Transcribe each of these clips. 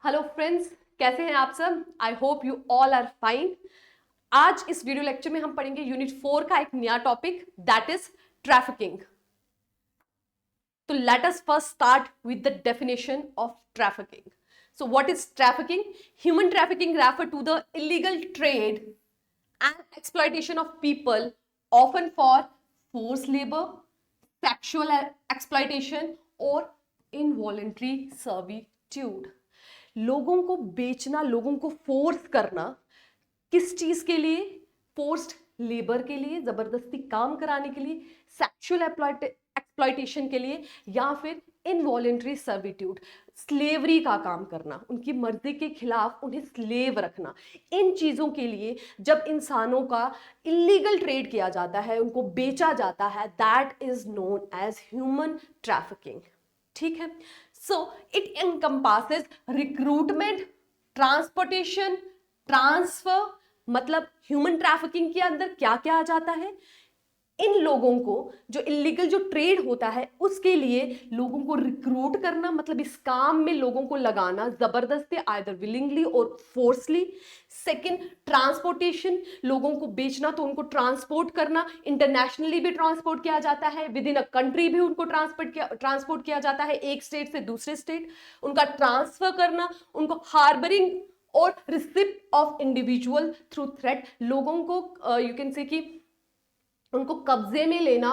Hello friends, कैसे हैं आप सब? I hope you all are fine. आज इस वीडियो लेक्चर में हम पढ़ेंगे यूनिट 4 का एक नया टॉपिक, दैट इज ट्रैफिकिंग। तो let us first start with the definition of trafficking. So what is trafficking? Human trafficking refer to the illegal trade and exploitation of people, often for forced labor, sexual exploitation or involuntary servitude। लोगों को बेचना, लोगों को force करना, किस चीज के लिए? फोर्स्ड लेबर के लिए, जबरदस्ती काम कराने के लिए, सेक्सुअल एक्सप्लॉयटेशन के लिए, या फिर इनवॉलेंट्री सर्विट्यूड, स्लेवरी का काम करना, उनकी मर्जी के खिलाफ उन्हें स्लेव रखना। इन चीजों के लिए जब इंसानों का इलीगल ट्रेड किया जाता है, उनको बेचा जाता है, that is known as human trafficking. ठीक है। So it encompasses recruitment, transportation, transfer. मतलब ह्यूमन ट्रैफिकिंग के अंदर क्या क्या आ जाता है? इन लोगों को, जो इलीगल जो ट्रेड होता है उसके लिए लोगों को रिक्रूट करना, मतलब इस काम में लोगों को लगाना जबरदस्ती, आइदर विलिंगली और फोर्सली। सेकंड, ट्रांसपोर्टेशन, लोगों को बेचना, तो उनको ट्रांसपोर्ट करना, इंटरनेशनली भी ट्रांसपोर्ट किया जाता है, विद इन अ कंट्री भी उनको ट्रांसपोर्ट किया जाता है, एक स्टेट से दूसरे स्टेट। उनका ट्रांसफर करना, उनको हार्बरिंग और receipt of individual through threat, लोगों को यू कैन से कि उनको कब्जे में लेना,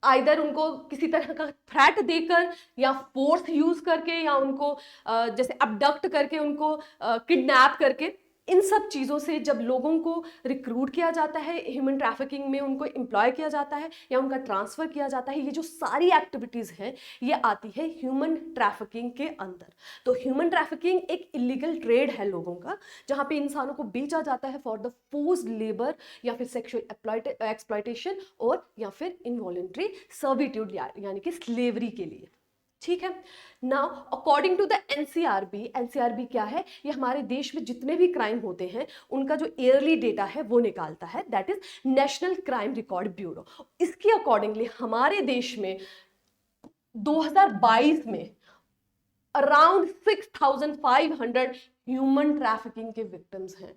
आइदर उनको किसी तरह का थ्रेट देकर या फोर्स यूज करके, या उनको जैसे अबडक्ट करके, उनको किडनैप करके। इन सब चीज़ों से जब लोगों को रिक्रूट किया जाता है, ह्यूमन ट्रैफिकिंग में उनको एम्प्लॉय किया जाता है या उनका ट्रांसफर किया जाता है, ये जो सारी एक्टिविटीज हैं ये आती है ह्यूमन ट्रैफिकिंग के अंदर। तो ह्यूमन ट्रैफिकिंग एक इलीगल ट्रेड है लोगों का, जहां पे इंसानों को बेचा जाता है फॉर द फोर्स्ड लेबर, या फिर सेक्सुअल एक्सप्लॉयटेशन, और या फिर इनवॉलेंट्री सर्विट्यूड, यानी कि स्लेवरी के लिए। ठीक है। Now according to the NCRB, NCRB क्या है? ये हमारे देश में जितने भी क्राइम होते हैं उनका जो ईयरली डेटा है वो निकालता है, that is national crime record bureau. इसके अकॉर्डिंगली हमारे देश में 2022 में अराउंड 6500 ह्यूमन ट्रैफिकिंग के विक्टिम्स हैं।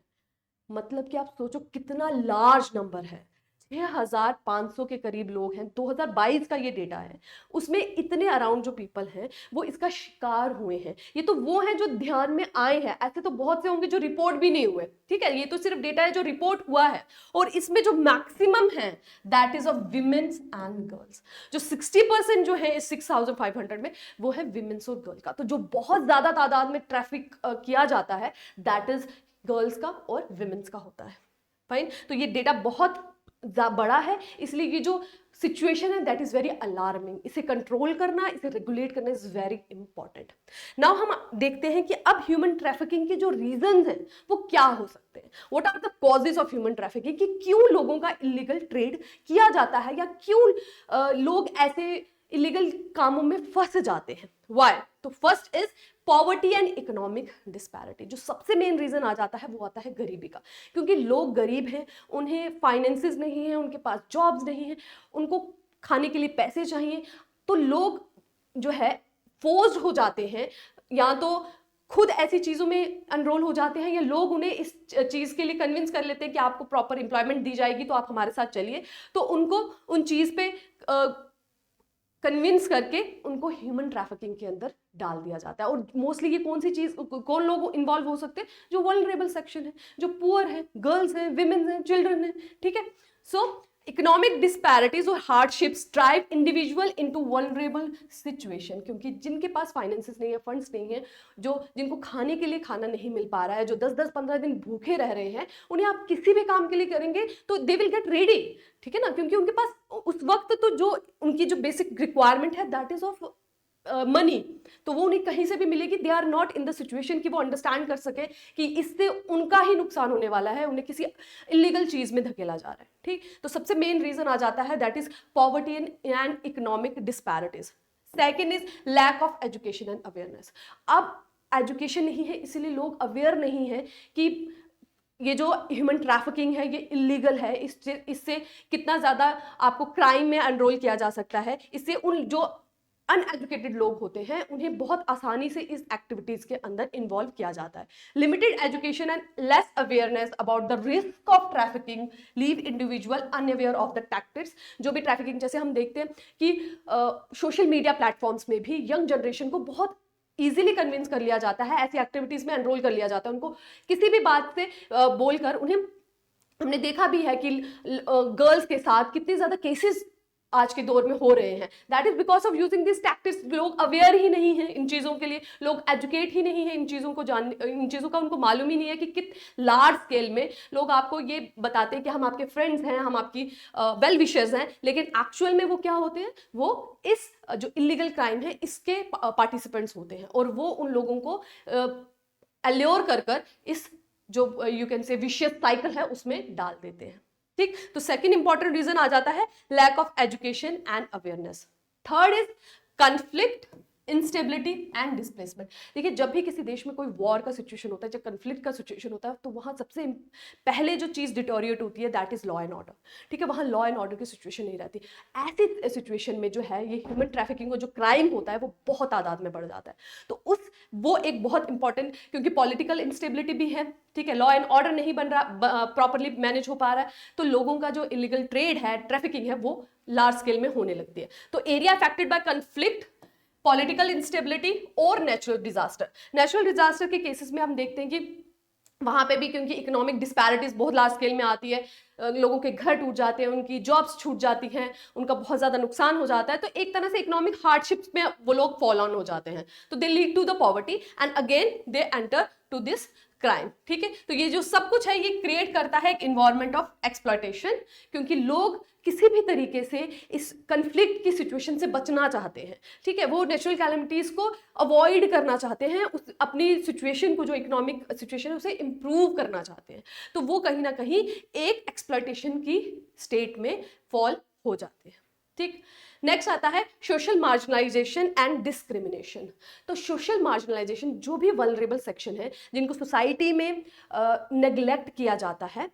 मतलब कि आप सोचो कितना लार्ज नंबर है। 6500 के करीब लोग हैं, 2022 का ये डेटा है। उसमें इतने अराउंड जो पीपल हैं वो इसका शिकार हुए हैं। ये तो वो हैं जो ध्यान में आए हैं, ऐसे तो बहुत से होंगे जो रिपोर्ट भी नहीं हुए। ठीक है, ये तो सिर्फ डेटा है जो रिपोर्ट हुआ है। और इसमें जो मैक्सिमम है that is of women's and girls. जो 60% जो है इस 6500 में वो है विमेन्स और गर्ल का। तो जो बहुत ज्यादा तादाद में ट्रैफिक किया जाता है दैट इज गर्ल्स का और विमेन्स का होता है। फाइन। तो ये डेटा बहुत बड़ा है, इसलिए ये जो सिचुएशन है दैट इज वेरी अलार्मिंग। इसे कंट्रोल करना, इसे रेगुलेट करना इज वेरी इंपॉर्टेंट। नाउ हम देखते हैं कि अब ह्यूमन ट्रैफिकिंग के जो रीजंस हैं वो क्या हो सकते हैं। What are the causes of human trafficking, कि क्यों लोगों का इलीगल ट्रेड किया जाता है, या क्यों लोग ऐसे इलीगल कामों में फंस जाते हैं। वाई? तो first is poverty and economic disparity. जो सबसे मेन रीजन आ जाता है वो आता है गरीबी का, क्योंकि लोग गरीब हैं, उन्हें फाइनेंसेस नहीं है, उनके पास जॉब्स नहीं है, उनको खाने के लिए पैसे चाहिए। तो लोग जो है फोर्स्ड हो जाते हैं, या तो खुद ऐसी चीजों में एनरोल हो जाते हैं, या लोग उन्हें इस चीज के लिए कन्विंस कर लेते हैं कि आपको प्रॉपर एम्प्लॉयमेंट दी जाएगी तो आप हमारे साथ चलिए। तो उनको उन चीज पे कन्विंस करके उनको ह्यूमन ट्रैफिकिंग के अंदर डाल दिया जाता है। और मोस्टली ये कौन सी चीज, कौन लोग इन्वॉल्व हो सकते हैं? जो वल्नरेबल सेक्शन है, जो पुअर है, गर्ल्स हैं, विमेन हैं, चिल्ड्रन हैं। ठीक है। सो इकोनॉमिक डिस्पैरिटीज और hardships drive individual into vulnerable situation, क्योंकि जिनके पास फाइनेंसेस नहीं है, फंड्स नहीं है, जो जिनको खाने के लिए खाना नहीं मिल पा रहा है, जो 10-10-15 दिन भूखे रह रहे हैं, उन्हें आप किसी भी काम के लिए करेंगे तो दे विल गेट रेडी। ठीक है ना, क्योंकि उनके पास उस वक्त तो जो उनकी जो बेसिक रिक्वायरमेंट है दैट इज ऑफ मनी, तो वो उन्हें कहीं से भी मिलेगी। They are not in the situation कि वो अंडरस्टैंड कर सके कि इससे उनका ही नुकसान होने वाला है, उन्हें किसी इलीगल चीज में धकेला जा रहा है। ठीक। तो सबसे मेन रीजन आ जाता है that is poverty and economic disparities. Second is lack of education and awareness. अब एजुकेशन नहीं है, इसलिए लोग अवेयर नहीं है कि ये जो ह्यूमन ट्रैफिकिंग है ये इलीगल है, इससे कितना ज़्यादा आपको क्राइम में एनरोल किया जा सकता है। इससे उन जो अनएजुकेटेड लोग होते हैं उन्हें बहुत आसानी से इस एक्टिविटीज के अंदर इन्वॉल्व किया जाता है। Limited education and less awareness about the risk of trafficking leave individual unaware of the tactics. जो भी ट्रैफिकिंग, जैसे हम देखते हैं कि सोशल मीडिया प्लेटफॉर्म्स में भी यंग जनरेशन को बहुत इजीली कन्विंस कर लिया जाता है, ऐसी एक्टिविटीज में एनरोल कर लिया जाता है। उनको किसी भी बात से बोलकर उन्हें, हमने देखा भी है कि गर्ल्स के साथ कितने ज्यादा केसेस आज के दौर में हो रहे हैं। That is because of using this tactics. लोग अवेयर ही नहीं है इन चीजों के लिए, लोग एजुकेट ही नहीं है इन चीजों को इन चीजों का उनको मालूम ही नहीं है कि कित लार्ज स्केल में लोग आपको ये बताते हैं कि हम आपके फ्रेंड्स हैं, हम आपकी वेल विशर्स हैं, लेकिन एक्चुअल में वो क्या होते हैं, वो इस जो इलीगल क्राइम है इसके पार्टिसिपेंट्स होते हैं और वो उन लोगों को अल्योर कर इस जो यू कैन से विशियस साइकिल है उसमें डाल देते हैं। ठीक, तो सेकंड इंपॉर्टेंट रीजन आ जाता है lack of education and awareness. Third is conflict, instability and displacement. देखिए, जब भी किसी देश में कोई वॉर का सिचुएशन होता है, जब कन्फ्लिक्ट का सिचुएशन होता है, तो वहां सबसे पहले जो चीज डिटोरिएट होती है that is law and order. ठीक है, वहां लॉ एंड ऑर्डर की सिचुएशन नहीं रहती। ऐसी सिचुएशन में जो है ये ह्यूमन ट्रैफिकिंग का जो क्राइम होता है वो बहुत तादाद में बढ़ जाता है। तो वो एक बहुत इंपॉर्टेंट, क्योंकि पॉलिटिकल इंस्टेबिलिटी भी है, ठीक है, लॉ एंड ऑर्डर नहीं बन रहा, प्रॉपरली मैनेज हो पा रहा है, तो लोगों का जो इलीगल ट्रेड है, ट्रैफिकिंग है, वो लार्ज स्केल में होने लगती है। तो area affected by conflict, political instability और नेचुरल डिजास्टर। नेचुरल डिजास्टर के केसेस में हम देखते हैं कि वहां पे भी क्योंकि इकोनॉमिक डिस्पैरिटीज बहुत लार्ज स्केल में आती है, लोगों के घर टूट जाते हैं, उनकी जॉब्स छूट जाती हैं, उनका बहुत ज्यादा नुकसान हो जाता है, तो एक तरह से इकोनॉमिक हार्डशिप्स में वो लोग फॉल ऑन हो जाते हैं, तो they lead to the poverty and again they enter to this crime. ठीक है, तो ये जो सब कुछ है ये क्रिएट करता है एक इन्वायरमेंट ऑफ एक्सप्लॉयटेशन, क्योंकि लोग किसी भी तरीके से इस कंफ्लिक्ट की सिचुएशन से बचना चाहते हैं। ठीक है, वो नेचुरल कैलेमिटीज को अवॉइड करना चाहते हैं, अपनी सिचुएशन को, जो इकोनॉमिक सिचुएशन है उसे इंप्रूव करना चाहते हैं, तो वो कहीं ना कहीं एक एक्सप्लॉयटेशन की स्टेट में फॉल हो जाते हैं। ठीक, नेक्स्ट आता है सोशल मार्जिनलाइजेशन एंड डिस्क्रिमिनेशन। तो सोशल मार्जिनलाइजेशन, जो भी वल्नरेबल सेक्शन है जिनको सोसाइटी में नेग्लेक्ट किया जाता है,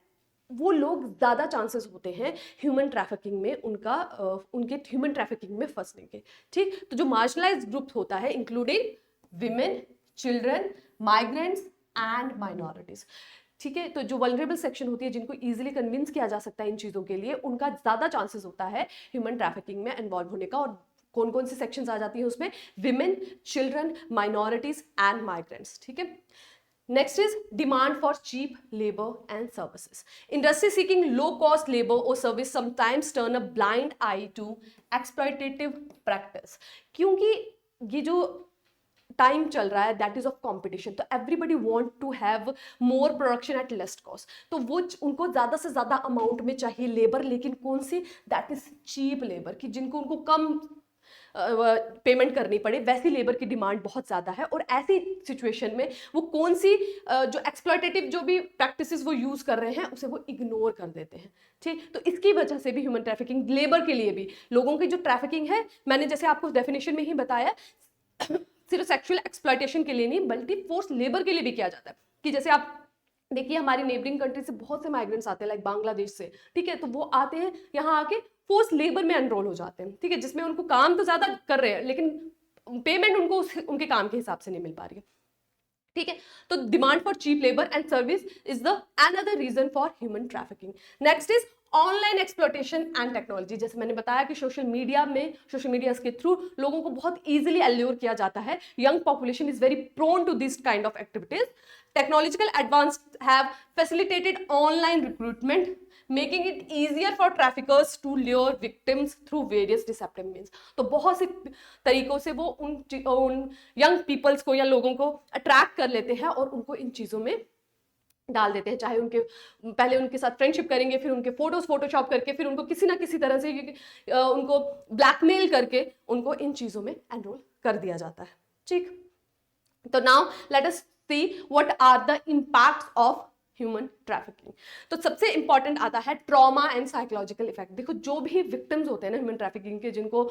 वो लोग ज्यादा चांसेस होते हैं ह्यूमन ट्रैफिकिंग में उनके ह्यूमन ट्रैफिकिंग में फंसने के। ठीक, तो जो मार्जिनलाइज्ड ग्रुप होता है including women, children, migrants and minorities. ठीक है, तो जो वल्नरेबल सेक्शन होती है जिनको इजीली कन्विंस किया जा सकता है इन चीजों के लिए, उनका ज्यादा चांसेस होता है ह्यूमन ट्रैफिकिंग में इन्वॉल्व होने का। और कौन कौन सी सेक्शंस आ जाती हैं उसमें? Women, children, minorities and migrants. ठीक है, next is demand for cheap labour and services. Industry seeking low cost labour और service sometimes turn a blind eye to exploitative practice. क्योंकि ये जो टाइम चल रहा है दैट इज ऑफ कंपटीशन, तो everybody want to have more production at least cost, तो वो उनको ज्यादा से ज्यादा अमाउंट में चाहिए लेबर, लेकिन कौन सी? दैट इज चीप लेबर, कि जिनको उनको कम पेमेंट करनी पड़े, वैसी लेबर की डिमांड बहुत ज़्यादा है। और ऐसी सिचुएशन में वो कौन सी जो एक्सप्लॉयटेटिव जो भी प्रैक्टिसेस वो यूज़ कर रहे हैं उसे वो इग्नोर कर देते हैं। ठीक, तो इसकी वजह से भी ह्यूमन ट्रैफिकिंग, लेबर के लिए भी, लोगों की जो ट्रैफिकिंग है, मैंने जैसे आपको डेफिनेशन में ही बताया, सिर्फ सेक्सुअल एक्सप्लॉयटेशन के लिए नहीं बल्कि फोर्स लेबर के लिए भी किया जाता है। कि जैसे आप देखिए, हमारी नेबरिंग कंट्री से बहुत से माइग्रेंट्स आते हैं, लाइक बांग्लादेश से, ठीक है, तो वो आते हैं यहाँ आके फोर्स लेबर में एनरोल हो जाते हैं। ठीक है, जिसमें उनको काम तो ज्यादा कर रहे हैं लेकिन पेमेंट उनको उनके काम के हिसाब से नहीं मिल पा रही है। ठीक है, तो demand for cheap labour and service is the another reason for human trafficking. Next is online exploitation and technology. जैसे मैंने बताया कि सोशल मीडिया के थ्रू लोगों को बहुत इजीली अल्योर किया जाता है। Young population is very prone to this kind of activities. Technological advance have facilitated online recruitment, making it easier for traffickers to lure victims through various deceptive means. तो बहुत से तरीकों से वो उन यंग पीपल्स को या लोगों को अट्रैक्ट कर लेते हैं और उनको इन चीज़ों में डाल देते हैं। चाहे पहले उनके साथ फ्रेंडशिप करेंगे, फिर उनके फोटोज फोटोशॉप करके, फिर उनको किसी ना किसी तरह से उनको ब्लैकमेल करके उनको इन चीज़ों में एनरोल कर दिया जाता है। ठीक, तो now let us see what are the impacts of human trafficking. तो सबसे इंपॉर्टेंट आता है ट्रॉमा एंड साइकोलॉजिकल इफेक्ट। देखो, जो भी विक्टिम्स होते हैं ना ह्यूमन ट्रैफिकिंग के, जिनको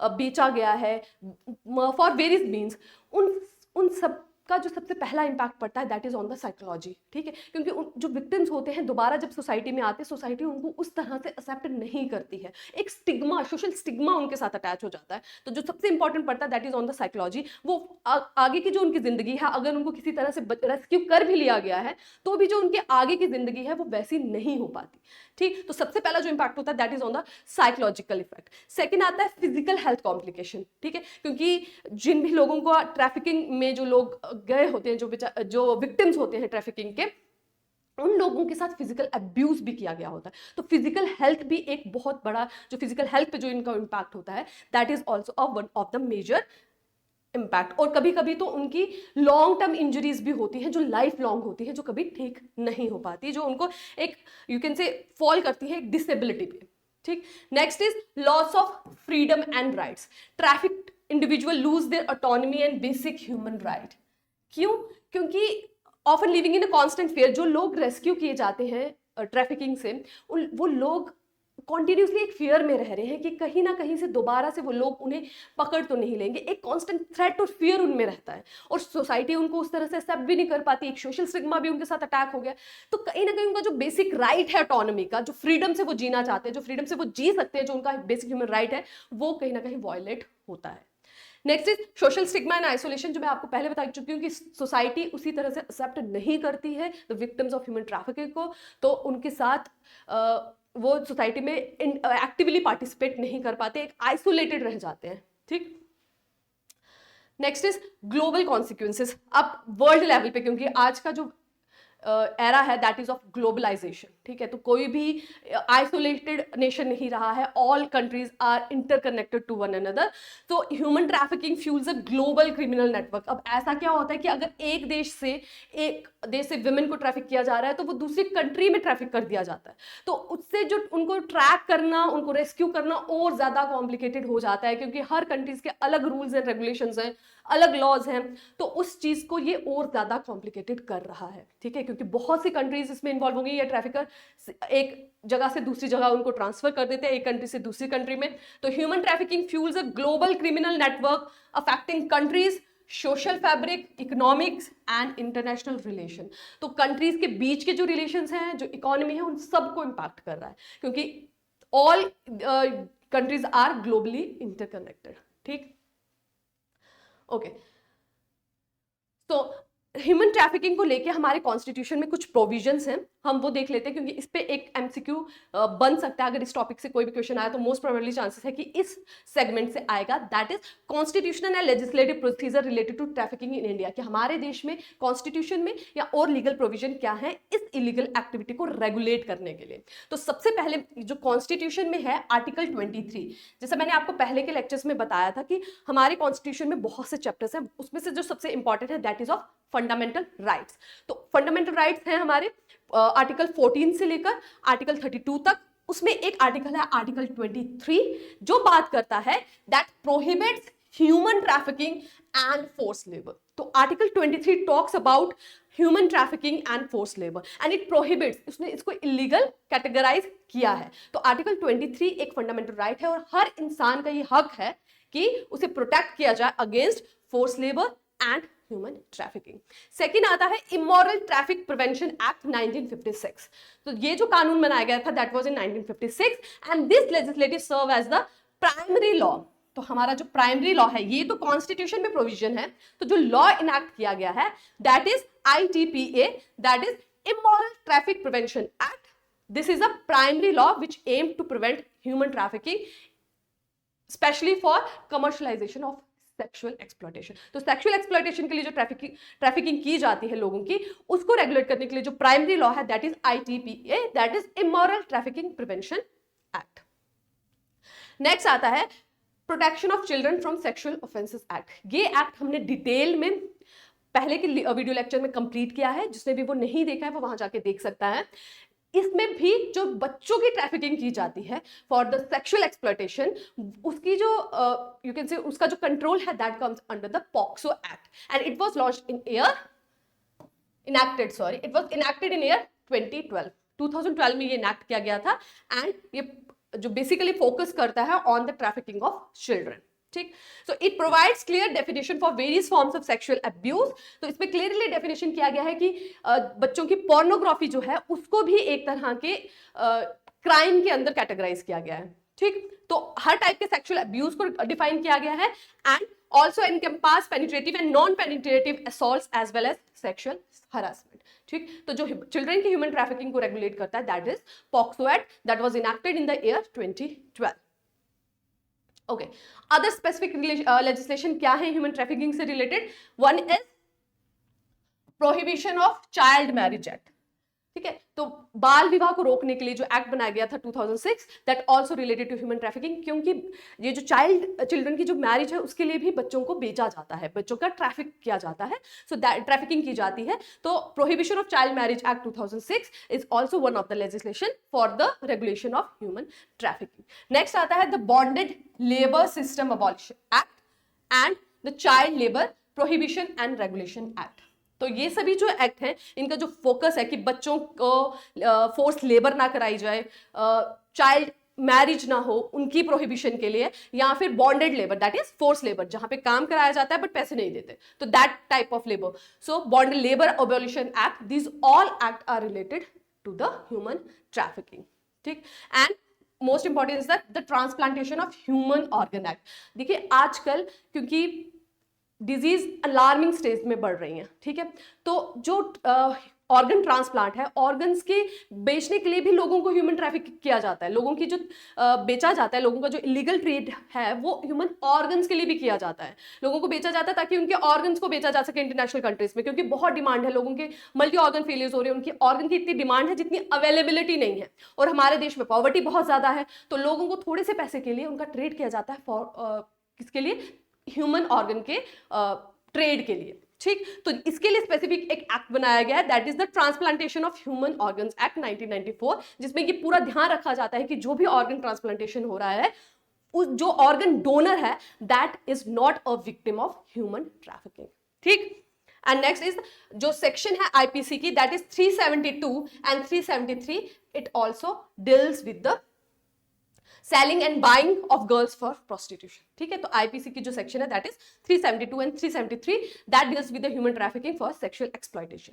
बेचा गया है फॉर वेरियस मीन्स, उन सब का जो सबसे पहला इम्पैक्ट पड़ता है that is on the psychology, ठीक है, क्योंकि जो विक्टिम्स होते हैं दोबारा जब सोसाइटी में आते हैं, सोसाइटी उनको उस तरह से एक्सेप्ट नहीं करती है, एक स्टिग्मा, सोशल स्टिग्मा उनके साथ अटैच हो जाता है। तो जो सबसे इंपॉर्टेंट पड़ता है that is on the psychology. वो आगे की जो उनकी जिंदगी है, अगर उनको किसी तरह से रेस्क्यू कर भी लिया गया है तो भी जो उनके आगे की जिंदगी है वो वैसी नहीं हो पाती, ठीक। तो सबसे पहला जो इंपैक्ट होता है that is on the psychological effect. Second आता है फिजिकल हेल्थ कॉम्प्लिकेशन, ठीक है, क्योंकि जिन भी लोगों को ट्रैफिकिंग में जो लोग गए होते हैं, जो विक्टिम्स होते हैं ट्रैफिकिंग के, उन लोगों के साथ फिजिकल अब्यूज भी किया गया होता है। तो फिजिकल हेल्थ भी एक बहुत बड़ा, जो फिजिकल हेल्थ पे जो इनका इम्पैक्ट होता है that is also one of the major impact. और कभी कभी तो उनकी लॉन्ग टर्म इंजरीज भी होती हैं जो लाइफ लॉन्ग होती है, जो कभी ठीक नहीं हो पाती, जो उनको एक यू कैन से फॉल करती है डिसेबिलिटी पे, ठीक। Next is loss of freedom and rights. Traffic individual lose their autonomy and basic human right. क्यों? क्योंकि often living in a constant fear, जो लोग रेस्क्यू किए जाते हैं ट्रैफिकिंग से, वो लोग कॉन्टिन्यूसली एक फियर में रह रहे हैं कि कहीं ना कहीं से दोबारा से वो लोग उन्हें पकड़ तो नहीं लेंगे। एक कांस्टेंट थ्रेट और फियर उनमें रहता है, और सोसाइटी उनको उस तरह से एक्सेप्ट भी नहीं कर पाती। एक सोशल स्टिग्मा भी उनके साथ अटैक हो गया। तो कहीं ना कहीं उनका जो बेसिक राइट है ऑटोनॉमी का, जो फ्रीडम से वो जीना चाहते हैं, जो फ्रीडम से वो जी सकते हैं, जो उनका बेसिक ह्यूमन राइट है, वो कहीं ना कहीं वायलेट होता है। Next is social stigma and isolation, जो मैं आपको पहले बता चुकी हूँ कि सोसाइटी उसी तरह से एक्सेप्ट नहीं करती है the victims of human trafficking को, तो उनके साथ वो सोसाइटी में एक्टिवली पार्टिसिपेट नहीं कर पाते, एक आइसोलेटेड रह जाते हैं, ठीक। Next is global consequences. अब वर्ल्ड लेवल पे, क्योंकि आज का जो एरा है दैट इज ऑफ ग्लोबलाइजेशन, ठीक है, तो कोई भी आइसोलेटेड नेशन नहीं रहा है, all countries are interconnected to one another. तो human trafficking fuels a global criminal network. अब ऐसा क्या होता है कि अगर एक देश से विमेन को ट्रैफिक किया जा रहा है तो वो दूसरी कंट्री में ट्रैफिक कर दिया जाता है, तो उससे जो उनको ट्रैक करना, उनको रेस्क्यू करना और ज्यादा कॉम्प्लिकेटेड हो जाता है, क्योंकि हर कंट्रीज के अलग रूल्स एंड रेगुलेशंस हैं, अलग लॉज हैं, तो उस चीज को ये और ज्यादा कॉम्प्लिकेटेड कर रहा है, ठीक है, क्योंकि बहुत सी कंट्रीज इसमें इन्वॉल्व होंगी। या ट्रैफिकर एक जगह से दूसरी जगह उनको ट्रांसफर कर देते हैं, एक कंट्री से दूसरी कंट्री में। तो human trafficking fuels a global criminal network affecting countries, social fabric, economics and international relation. तो कंट्रीज के बीच के जो रिलेशंस हैं, जो इकोनॉमी है, उन सबको इंपैक्ट कर रहा है, क्योंकि all countries are globally interconnected, ठीक। ओके, तो ह्यूमन ट्रैफिकिंग को लेके हमारे कॉन्स्टिट्यूशन में कुछ प्रोविजंस हैं, हम वो देख लेते हैं, क्योंकि इस पे एक एमसीक्यू बन सकता है। अगर इस टॉपिक से कोई भी क्वेश्चन आया तो मोस्ट प्रोबेबली चांसेस है कि इस सेगमेंट से आएगा। That is constitutional and legislative procedure related to trafficking in India, कि हमारे देश में कॉन्स्टिट्यूशन में या और लीगल प्रोविजन क्या है इस इलीगल एक्टिविटी को रेगुलेट करने के लिए। तो सबसे पहले जो कॉन्स्टिट्यूशन में है आर्टिकल 23, जैसा मैंने आपको पहले के लेक्चर्स में बताया था कि हमारे कॉन्स्टिट्यूशन में बहुत से चैप्टर्स हैं, उसमें से जो सबसे इंपॉर्टेंट है that is of fundamental rights. तो फंडामेंटल राइट्स हैं हमारे आर्टिकल 14 से लेकर आर्टिकल 32 तक। उसमें एक आर्टिकल है आर्टिकल 23 जो बात करता है that prohibits human trafficking and force labour. तो article 23 talks about human trafficking and force labour and it prohibits, उसने इसको इलीगल कैटेगराइज किया है। तो आर्टिकल 23 एक फंडामेंटल राइट है और हर इंसान का ये हक है कि उसे प्रोटेक्ट किया जाए against force labour and human trafficking. Second आता है इमोरल ट्रैफिक प्रिवेंशन एक्ट 1956। तो ये जो कानून बनाया गया था that was in 1956 and this legislative serve as the primary law. तो हमारा जो प्राइमरी लॉ है, ये तो कॉन्स्टिट्यूशन में प्रोविजन है, तो जो लॉ इनैक्ट किया गया है that is ITPA, that is immoral traffic prevention act. This is a primary law which aim to prevent human trafficking specially for commercialisation of sexual exploitation. तो सेक्सुअल एक्सप्लॉयटेशन के लिए जो ट्रैफिकिंग की जाती है लोगों की, उसको रेगुलेट करने के लिए जो प्राइमरी लॉ है that is ITPA, that is immoral trafficking prevention act. Next आता है protection of children from sexual offences act. ये एक्ट हमने डिटेल में पहले के वीडियो लेक्चर में कंप्लीट किया है, जिसने भी वो नहीं देखा है वो वहां जाके देख सकता है। इसमें भी जो बच्चों की ट्रैफिकिंग की जाती है फॉर द सेक्सुअल एक्सप्लॉयटेशन, उसकी जो यू कैन से उसका जो कंट्रोल है that comes under the POCSO act and it was launched in year it was enacted in year 2012 में ये इनैक्ट किया गया था। एंड ये जो बेसिकली फोकस करता है on the trafficking of children, ठीक। So it provides clear definition for various forms of sexual abuse. तो इसमें क्लियरली डेफिनेशन किया गया है कि बच्चों की पोर्नोग्राफी जो है उसको भी एक तरह के क्राइम के अंदर कैटेगराइज किया गया है, ठीक। तो हर टाइप के सेक्सुअल अब्यूज को डिफाइन किया गया है and also encompass penetrative and non penetrative assaults as well as sexual harassment, ठीक। तो जो चिल्ड्रन की ह्यूमन ट्रैफिकिंग को रेगुलेट करता है that is POCSO act that was enacted in the year 2012। Okay, other specific legislation क्या है human trafficking से related? One is prohibition of child marriage act, ठीक है। तो बाल विवाह को रोकने के लिए जो एक्ट बनाया गया था 2006 that also related to human trafficking, क्योंकि ये जो चिल्ड्रन की जो मैरिज है उसके लिए भी बच्चों को बेचा जाता है, बच्चों का ट्रैफिक किया जाता है, सो दैट ट्रैफिकिंग की जाती है। तो prohibition of child marriage act 2006 is also one of the legislation for the regulation of human trafficking. Next आता है the bonded labour system abolition act and the child labour prohibition and regulation act. तो ये सभी जो act हैं इनका जो focus है कि बच्चों को फोर्स लेबर ना कराई जाए, चाइल्ड मैरिज ना हो उनकी प्रोहिबिशन के लिए, या फिर bonded labour that is force labour जहां पे काम कराया जाता है बट पैसे नहीं देते, तो that type of labour. So bonded labour abolition act, these all act are related to the human trafficking, ठीक। And most important is that the transplantation of human organ act. देखिए आजकल क्योंकि डिजीज अलार्मिंग स्टेज में बढ़ रही हैं, ठीक है, तो जो ऑर्गन ट्रांसप्लांट है, ऑर्गन्स के बेचने के लिए भी लोगों को ह्यूमन ट्रैफिक किया जाता है, लोगों की जो बेचा जाता है, लोगों का जो इलीगल ट्रेड है वो ह्यूमन ऑर्गन्स के लिए भी किया जाता है, लोगों को बेचा जाता है ताकि उनके ऑर्गन्स को बेचा जा सके इंटरनेशनल कंट्रीज में, क्योंकि बहुत डिमांड है, लोगों के मल्टी ऑर्गन फेलियर्स हो रहे हैं, उनकी ऑर्गन की इतनी डिमांड है जितनी अवेलेबिलिटी नहीं है, और हमारे देश में पॉवर्टी बहुत ज्यादा है, तो लोगों को थोड़े से पैसे के लिए उनका ट्रेड किया जाता है फॉर किसके लिए? ह्यूमन ऑर्गन के ट्रेड के लिए, ठीक। तो इसके लिए स्पेसिफिक एक एक्ट बनाया गया है that is the transplantation of human organs act 1994, जिसमें कि पूरा ध्यान रखा जाता है कि जो भी ऑर्गन ट्रांसप्लांटेशन हो रहा है उस जो ऑर्गन डोनर है that is not a victim of human trafficking, ठीक। एंड नेक्स्ट इज जो सेक्शन है आईपीसी की that is 372 and 373, it also deals with the selling and buying of girls for prostitution, ठीक है। तो आईपीसी की जो सेक्शन है that is 372 and 373 that deals with the human trafficking for sexual exploitation,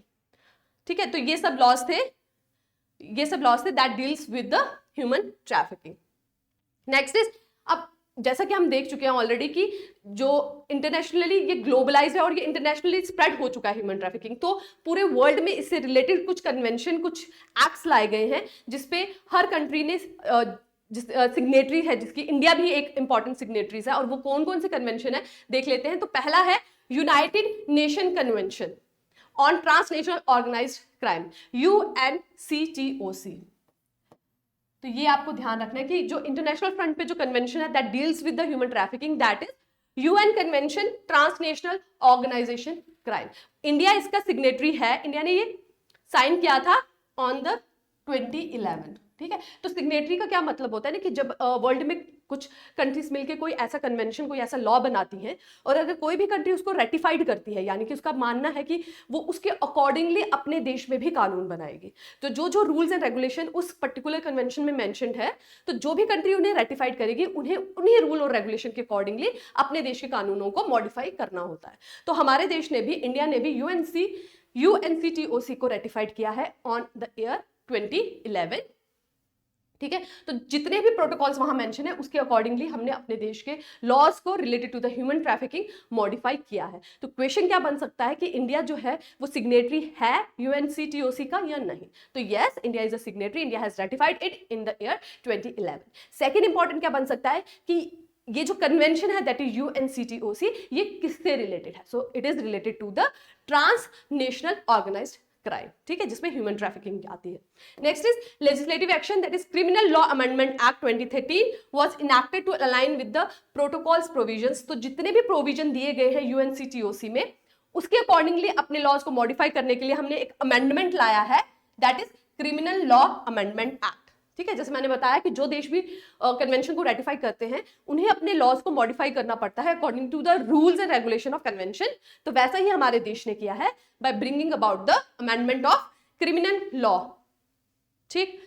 ठीक है। तो ये सब लॉज थे that deals with the human trafficking. Next is, अब जैसा कि हम देख चुके हैं ऑलरेडी कि जो इंटरनेशनली ये ग्लोबलाइज है और ये इंटरनेशनली स्प्रेड हो चुका है ह्यूमन ट्रैफिकिंग, तो पूरे वर्ल्ड में इससे रिलेटेड कुछ कन्वेंशन, कुछ एक्ट्स लाए गए हैं जिसपे हर कंट्री ने जिस सिग्नेटरी है, जिसकी इंडिया भी एक इंपॉर्टेंट सिग्नेटरीज है, और वो कौन कौन से कन्वेंशन है देख लेते हैं। तो पहला है United Nation convention on transnational organised crime, UNCTOC। तो ये आपको ध्यान रखना है कि जो इंटरनेशनल फ्रंट पे जो कन्वेंशन है that deals with the human trafficking that is UN convention transnational organisation crime. India इसका सिग्नेटरी है, इंडिया ने ये साइन किया था ऑन द 2011, ठीक है। तो सिग्नेटरी का क्या मतलब होता है ना कि जब वर्ल्ड में कुछ कंट्रीज मिलकर कोई ऐसा कन्वेंशन, कोई ऐसा लॉ बनाती हैं, और अगर कोई भी कंट्री उसको रेटिफाइड करती है, यानी कि उसका मानना है कि वो उसके अकॉर्डिंगली अपने देश में भी कानून बनाएगी, तो जो जो रूल्स एंड रेगुलेशन उस पर्टिकुलर कन्वेंशन में मेंशन्ड है, तो जो भी कंट्री उन्हें रेटिफाइड करेगी उन्हें उन्हीं रूल और रेगुलेशन के अकॉर्डिंगली अपने देश के कानूनों को मॉडिफाई करना होता है। तो हमारे देश ने भी, इंडिया ने भी UNCTOC को रेटिफाइड किया है ऑन द ईयर 2011, ठीक है। तो जितने भी प्रोटोकॉल्स वहां मेंशन है उसके अकॉर्डिंगली हमने अपने देश के लॉज को related to the human trafficking modify किया है। तो क्वेश्चन क्या बन सकता है कि इंडिया जो है वो सिग्नेटरी है UNCTOC का या नहीं? तो yes, India is a signatory, India has ratified it in the year 2011। Second important क्या बन सकता है कि ये जो कन्वेंशन है दैट इज UNCTOC, ये किससे रिलेटेड है? So it is related to the transnational organised crime, ठीक है, जिसमें ह्यूमन ट्रैफिकिंग आती है। Next is legislative action that is criminal law amendment act 2013 was enacted to align with the protocols provisions. तो जितने भी प्रोविजन दिए गए हैं UNCTOC में, उसके अकॉर्डिंगली अपने लॉज को मॉडिफाई करने के लिए हमने एक अमेंडमेंट लाया है that is criminal law amendment act, ठीक है। जैसे मैंने बताया कि जो देश भी कन्वेंशन को रेटिफाई करते हैं उन्हें अपने लॉज को मॉडिफाई करना पड़ता है according to the rules and regulation of convention. तो वैसा ही हमारे देश ने किया है by bringing about the amendment of criminal law, ठीक।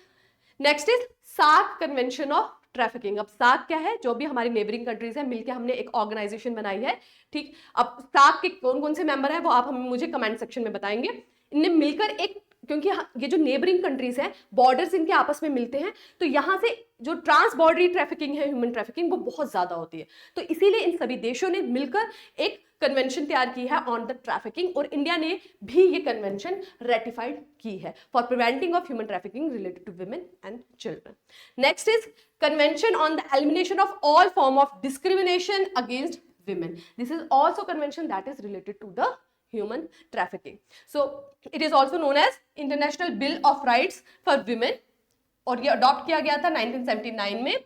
Next is SAARC convention of trafficking. अब सार्क क्या है, जो भी हमारी नेबरिंग कंट्रीज है मिलकर हमने एक ऑर्गेनाइजेशन बनाई है, ठीक। अब सार्क के कौन कौन से मेंबर है वो आप मुझे कमेंट सेक्शन में बताएंगे। इनने मिलकर एक, क्योंकि ये जो नेबरिंग कंट्रीज हैं बॉर्डर्स इनके आपस में मिलते हैं, तो यहां से जो ट्रांस बॉर्डरी ट्रैफिकिंग है, ह्यूमन ट्रैफिकिंग, वो बहुत ज्यादा होती है। तो इसीलिए इन सभी देशों ने मिलकर एक कन्वेंशन तैयार की है ऑन द ट्रैफिकिंग, और इंडिया ने भी ये कन्वेंशन रेटिफाइड की है for preventing of human trafficking related to women and children. Next is convention on the elimination of all form of discrimination against women. This is also convention that is related to the human trafficking. So it is also known as International Bill of Rights for Women, और ये adopt किया गया था 1979 में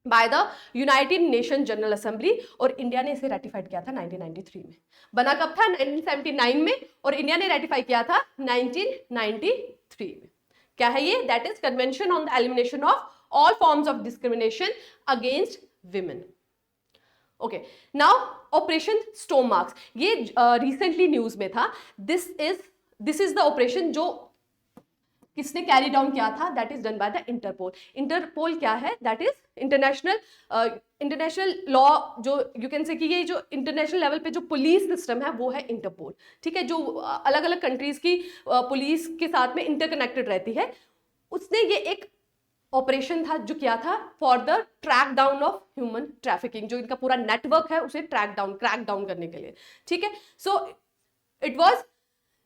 by the United nation general assembly, और India ने इसे ratified किया था 1993 में। बना कब था? 1979 में, और इंडिया ने रेटिफाई किया था 1993 में। क्या है ये? That is convention on the elimination of all forms of discrimination against women. Okay, now operation storm marks, ये रिसेंटली न्यूज में था। दिस इज द ऑपरेशन जो किसने कैरी डाउन किया था? That is done by the Interpol. Interpol क्या है? That is international law, जो यू कैन से कि ये जो इंटरनेशनल लेवल पे जो पुलिस सिस्टम है वो है इंटरपोल, ठीक है, जो अलग अलग कंट्रीज की पुलिस के साथ में इंटरकनेक्टेड रहती है। उसने ये एक ऑपरेशन था जो किया था for the track down of human trafficking, जो इनका पूरा नेटवर्क है उसे क्रैक डाउन करने के लिए, ठीक है। So it was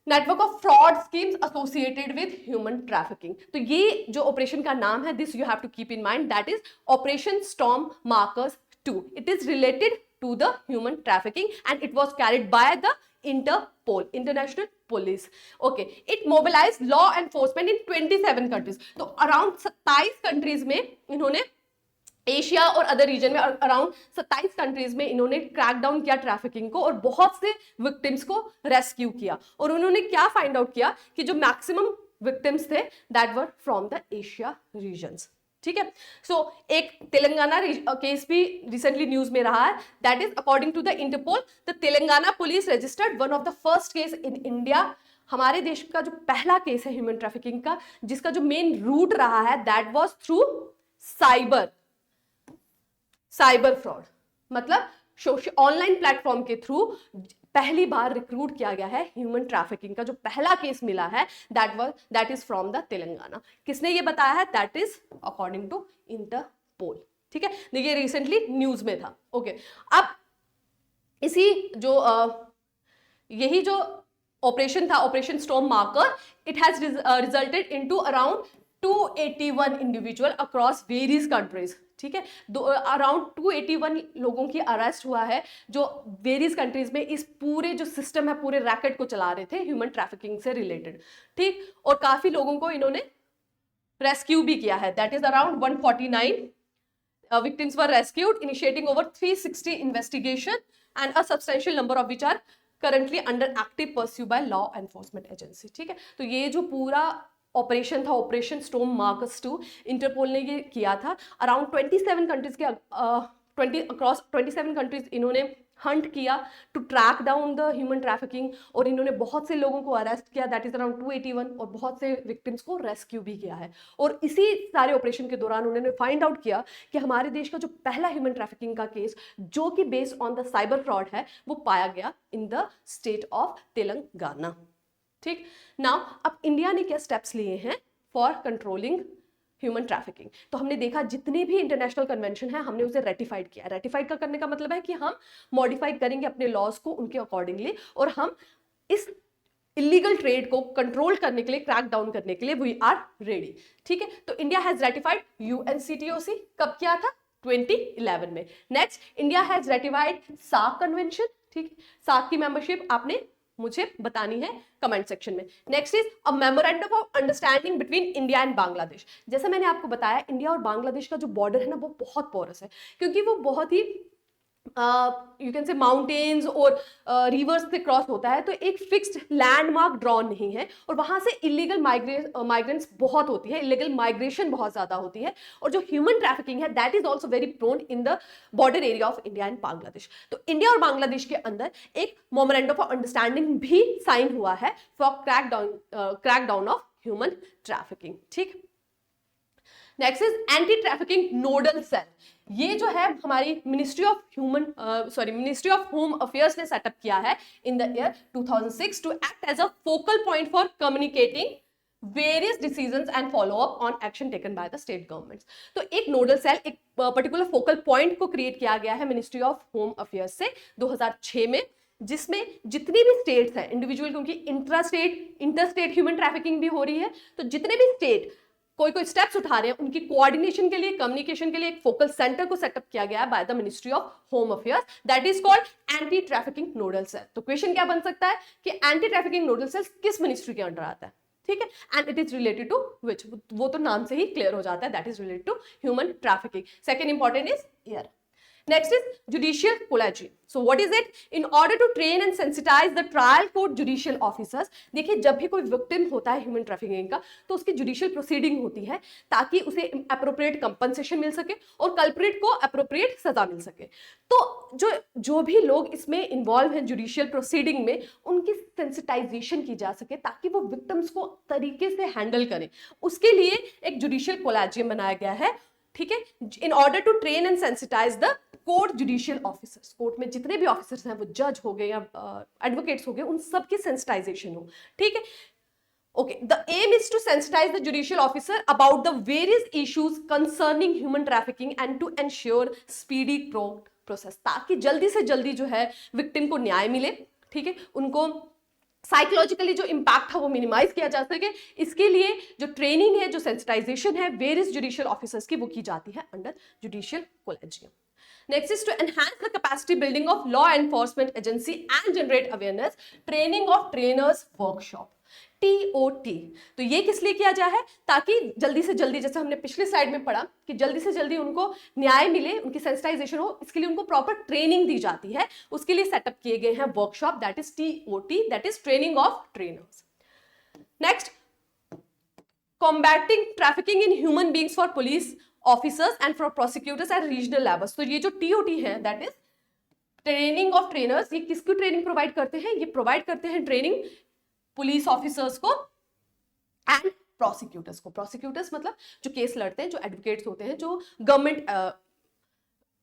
network of fraud schemes associated with human trafficking. तो ये जो ऑपरेशन का नाम है, this you have to keep in mind, that is operation storm markers 2। It is related to the human trafficking and it was carried by the Interpol, International Police. Okay, it mobilized law enforcement in 27 countries. तो around 27 countries में इन्होंने, Asia और other reason में around 27 countries में इन्होंने crack down किया trafficking को, और बहुत से विक्टिम्स को रेस्क्यू किया। और उन्होंने क्या फाइंड आउट किया कि जो मैक्सिमम विक्टिम्स थे that were from the Asia regions, ठीक है। सो एक तेलंगाना केस भी रिसेंटली न्यूज में रहा है, that is according to the Interpol the Telangana police registered one of the first case in India. हमारे देश का जो पहला केस है ह्यूमन ट्रैफिकिंग का, जिसका जो मेन रूट रहा है that was through cyber fraud, मतलब ऑनलाइन प्लेटफॉर्म के थ्रू पहली बार रिक्रूट किया गया है ह्यूमन ट्रैफिकिंग का। जो पहला केस मिला है that is from the Telangana. किसने ये बताया है? That is according to Interpol, ठीक है। देखिए रिसेंटली न्यूज में था। ओके, अब इसी जो यही जो ऑपरेशन था, operation storm marker, it has resulted into around 281 individual across various countries, ठीक है। अराउंड 281 लोगों की अरेस्ट हुआ है जो वेरियस कंट्रीज में इस पूरे जो सिस्टम है, पूरे रैकेट को चला रहे थे ह्यूमन ट्रैफिकिंग से रिलेटेड, ठीक। और काफी लोगों को इन्होंने रेस्क्यू भी किया है, that is around 149 victims were rescued, initiating over 360 investigation and a substantial number of which are currently under active pursue by law enforcement agency, ठीक है। तो ये जो पूरा ऑपरेशन था, ऑपरेशन स्टॉर्म मार्कर्स 2, इंटरपोल ने ये किया था। अराउंड 27 कंट्रीज के अक्रॉस 27 कंट्रीज इन्होंने हंट किया to track down the human trafficking, और इन्होंने बहुत से लोगों को अरेस्ट किया, दैट इज अराउंड 281, और बहुत से विक्टिम्स को रेस्क्यू भी किया है। और इसी सारे ऑपरेशन के दौरान उन्होंने फाइंड आउट किया कि हमारे देश का जो पहला ह्यूमन ट्रैफिकिंग का केस जो कि based on the cyber fraud है, वो पाया गया in the state of Telangana, ठीक। नाउ अब इंडिया ने क्या स्टेप्स लिए हैं फॉर कंट्रोलिंग ह्यूमन ट्रैफिकिंग? तो हमने देखा जितने भी इंटरनेशनल कन्वेंशन है हमने उसे रेटिफाइड किया। रेटिफाइड का करने का मतलब है कि हम मॉडिफाई करेंगे अपने लॉज को उनके अकॉर्डिंगली, और हम इस इलीगल ट्रेड को कंट्रोल करने के लिए, क्रैक डाउन करने के लिए वी आर रेडी, ठीक है। तो इंडिया हैज रेटिफाइड UNCTOC, कब किया था? 2011 में। Next, India has ratified SAARC convention, ठीक। सार्क की मेंबरशिप आपने मुझे बतानी है कमेंट सेक्शन में। Next is a memorandum of understanding between India and Bangladesh. जैसे मैंने आपको बताया, इंडिया और बांग्लादेश का जो बॉर्डर है ना, वो बहुत पोरस है, क्योंकि वो बहुत ही यू कैन से माउंटेन्स और रिवर्स से क्रॉस होता है, तो एक फिक्स्ड लैंडमार्क ड्रॉ नहीं है, और वहां से इलीगल माइग्रेंट्स बहुत होती है, इलीगल माइग्रेशन बहुत ज्यादा होती है, और जो ह्यूमन ट्रैफिकिंग है that is also very prone in the border area of India and Bangladesh. तो इंडिया और बांग्लादेश के अंदर एक मेमोरेंडम ऑफ अंडरस्टैंडिंग भी साइन हुआ है for crack down of human trafficking, ठीक। Next is anti trafficking nodal cell. ये जो है हमारी मिनिस्ट्री ऑफ होम अफेयर्स ने सेटअप किया है in the year 2006 to act as a focal point for communicating various decisions and follow up on action taken by the state governments. तो एक nodal cell, एक पर्टिकुलर फोकल पॉइंट को create किया गया है मिनिस्ट्री ऑफ होम अफेयर्स से 2006 में, जिसमें जितनी भी स्टेट्स हैं इंडिविजुअल, क्योंकि इंटरस्टेट ह्यूमन ट्रैफिकिंग भी हो रही है, तो जितने भी स्टेट कोई स्टेप्स उठा रहे हैं उनकी कोऑर्डिनेशन के लिए, कम्युनिकेशन के लिए एक फोकल सेंटर को सेटअप किया गया है by the ministry of home affairs, that is called anti trafficking nodal cell. तो क्वेश्चन क्या बन सकता है कि एंटी ट्रैफिकिंग नोडल सेल किस मिनिस्ट्री के अंडर आता है, ठीक है, and it is related to which, वो तो नाम से ही क्लियर हो जाता है, that is related to human trafficking. Second important is year. Next is judicial collegium. So what is it? In order to train and sensitize the trial court judicial officers, देखिए जब भी कोई विक्टिम होता है human trafficking का तो उसकी judicial proceeding होती है ताकि उसे अप्रोप्रिएट कंपनसेशन मिल सके और कल्प्रिट को अप्रोप्रिएट सजा मिल सके। तो जो भी लोग इसमें इन्वॉल्व हैं जुडिशियल प्रोसीडिंग में, उनकी सेंसिटाइजेशन की जा सके ताकि वो विक्टिम्स को तरीके से हैंडल करें, उसके लिए एक जुडिशियल कोलेजियम बनाया गया है, ठीक है, in order to train and sensitise the court judicial officers. Court में जितने भी ऑफिसर्स हैं, वो जज हो गए या एडवोकेट्स हो गए, उन सब की सेंसिटाइजेशन हो, ठीक है। Okay, the aim is to sensitise the judicial officer about the various issues concerning human trafficking and to ensure speedy process, ताकि जल्दी से जल्दी जो है विक्टिम को न्याय मिले, ठीक है, उनको साइकोलॉजिकली जो इम्पैक्ट है वो मिनिमाइज किया जा सके। इसके लिए जो ट्रेनिंग है, जो सेंसिटाइजेशन है वेरियस जुडिशियल ऑफिसर्स की, वो की जाती है under judicial collegium. Next is to enhance the capacity building of law enforcement agency and generate awareness, training of trainers workshop, TOT। तो ये किस लिए किया जाए है? ताकि जल्दी से जल्दी, जैसे हमने पिछले स्लाइड में पढ़ा कि जल्दी से जल्दी उनको न्याय मिले, उनकी सेंसिटाइजेशन हो, इसके लिए उनको प्रॉपर ट्रेनिंग दी जाती है। उसके लिए सेटअप किए गए हैं workshop, that is TOT, that is training of trainers. Next, combating trafficking in human beings for police officers and for prosecutors eight regional levels. तो ये जो TOT है, that is training of trainers, ये किसकी training provide करते हैं? ये provide करते हैं ट्रेनिंग पुलिस ऑफिसर्स को एंड प्रोसिक्यूटर्स को। प्रोसिक्यूटर्स मतलब जो केस लड़ते हैं, जो एडवोकेट्स होते हैं, जो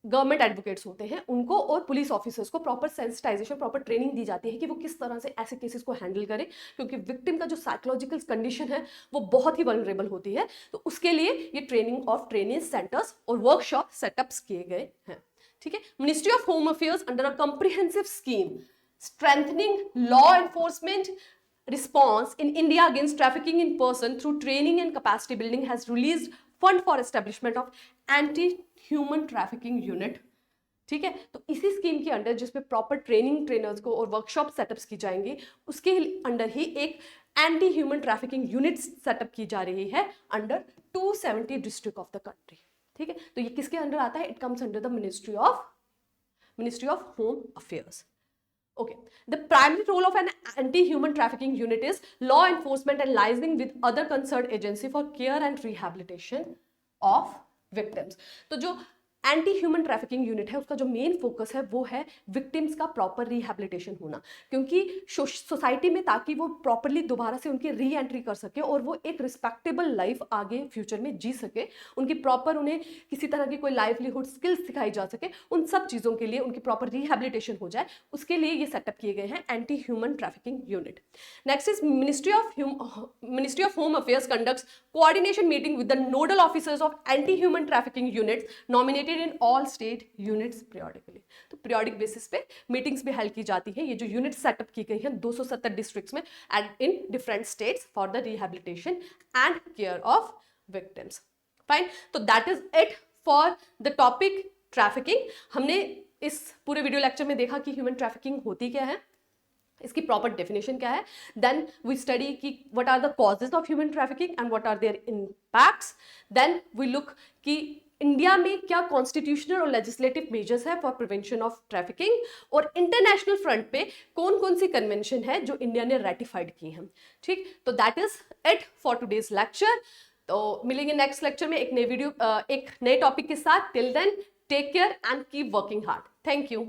गवर्नमेंट एडवोकेट्स होते हैं, उनको और पुलिस ऑफिसर्स को प्रॉपर सेंसिटाइजेशन, प्रॉपर ट्रेनिंग दी जाती है कि वो किस तरह से ऐसे केसेस को हैंडल करें, क्योंकि विक्टिम का जो साइकोलॉजिकल कंडीशन है वो बहुत ही वल्नरेबल होती है। तो उसके लिए ये ट्रेनिंग ऑफ ट्रेनिंग सेंटर्स और वर्कशॉप सेटअप्स किए गए हैं, ठीक है। Ministry of home affairs under a comprehensive scheme strengthening law enforcement response in India against trafficking in person through training and capacity building has released fund for establishment of anti-human trafficking unit, ठीक है। तो इसी scheme के under, जिसमें proper training trainers को और workshop setups की जाएंगी, उसके अंडर ही एक anti human trafficking unit setup की जा रही है under 270 district of the country, ठीक है। तो ये किसके अंडर आता है? It comes under the ministry of home affairs. Okay, the primary role of an anti-human trafficking unit is law enforcement and liaising with other concerned agency for care and rehabilitation of victims. तो जो anti human trafficking unit है, उसका जो main focus है वो है victims का proper rehabilitation होना, क्योंकि सोसाइटी में, ताकि वो प्रॉपरली दोबारा से उनकी री एंट्री कर सके और वो एक रिस्पेक्टेबल लाइफ आगे फ्यूचर में जी सके, उनकी प्रॉपर, उन्हें किसी तरह की कोई लाइवलीहुड स्किल्स सिखाई जा सके, उन सब चीज़ों के लिए उनकी प्रॉपर रिहैबिलिटेशन हो जाए, उसके लिए ये सेटअप किए गए हैं anti human trafficking unit. Next is ministry of home affairs conducts coordination meeting with the nodal officers of anti human trafficking units nominated in all state units periodically। तो periodic basis पे meetings भी held की जाती है। ये जो unit setup की गई है 270 डिस्ट्रिक्ट्स में and in different states for the rehabilitation and care of victims. Fine, तो that is it for the topic trafficking. हमने इस पूरे वीडियो लेक्चर में देखा कि ह्यूमन ट्रैफिकिंग होती क्या है, इसकी प्रॉपर डेफिनेशन क्या है, देन वी स्टडी कि what are the causes of human trafficking and what are their impacts, then we look कि इंडिया में क्या कॉन्स्टिट्यूशनल और लेजिस्लेटिव मेजर्स है फॉर प्रिवेंशन ऑफ ट्रैफिकिंग, और इंटरनेशनल फ्रंट पे कौन कौन सी कन्वेंशन है जो इंडिया ने रेटिफाइड की हैं, ठीक। तो that is it for today's lecture. तो मिलेंगे नेक्स्ट लेक्चर में एक नई वीडियो, एक नए टॉपिक के साथ। Till then take care and keep working hard. Thank you.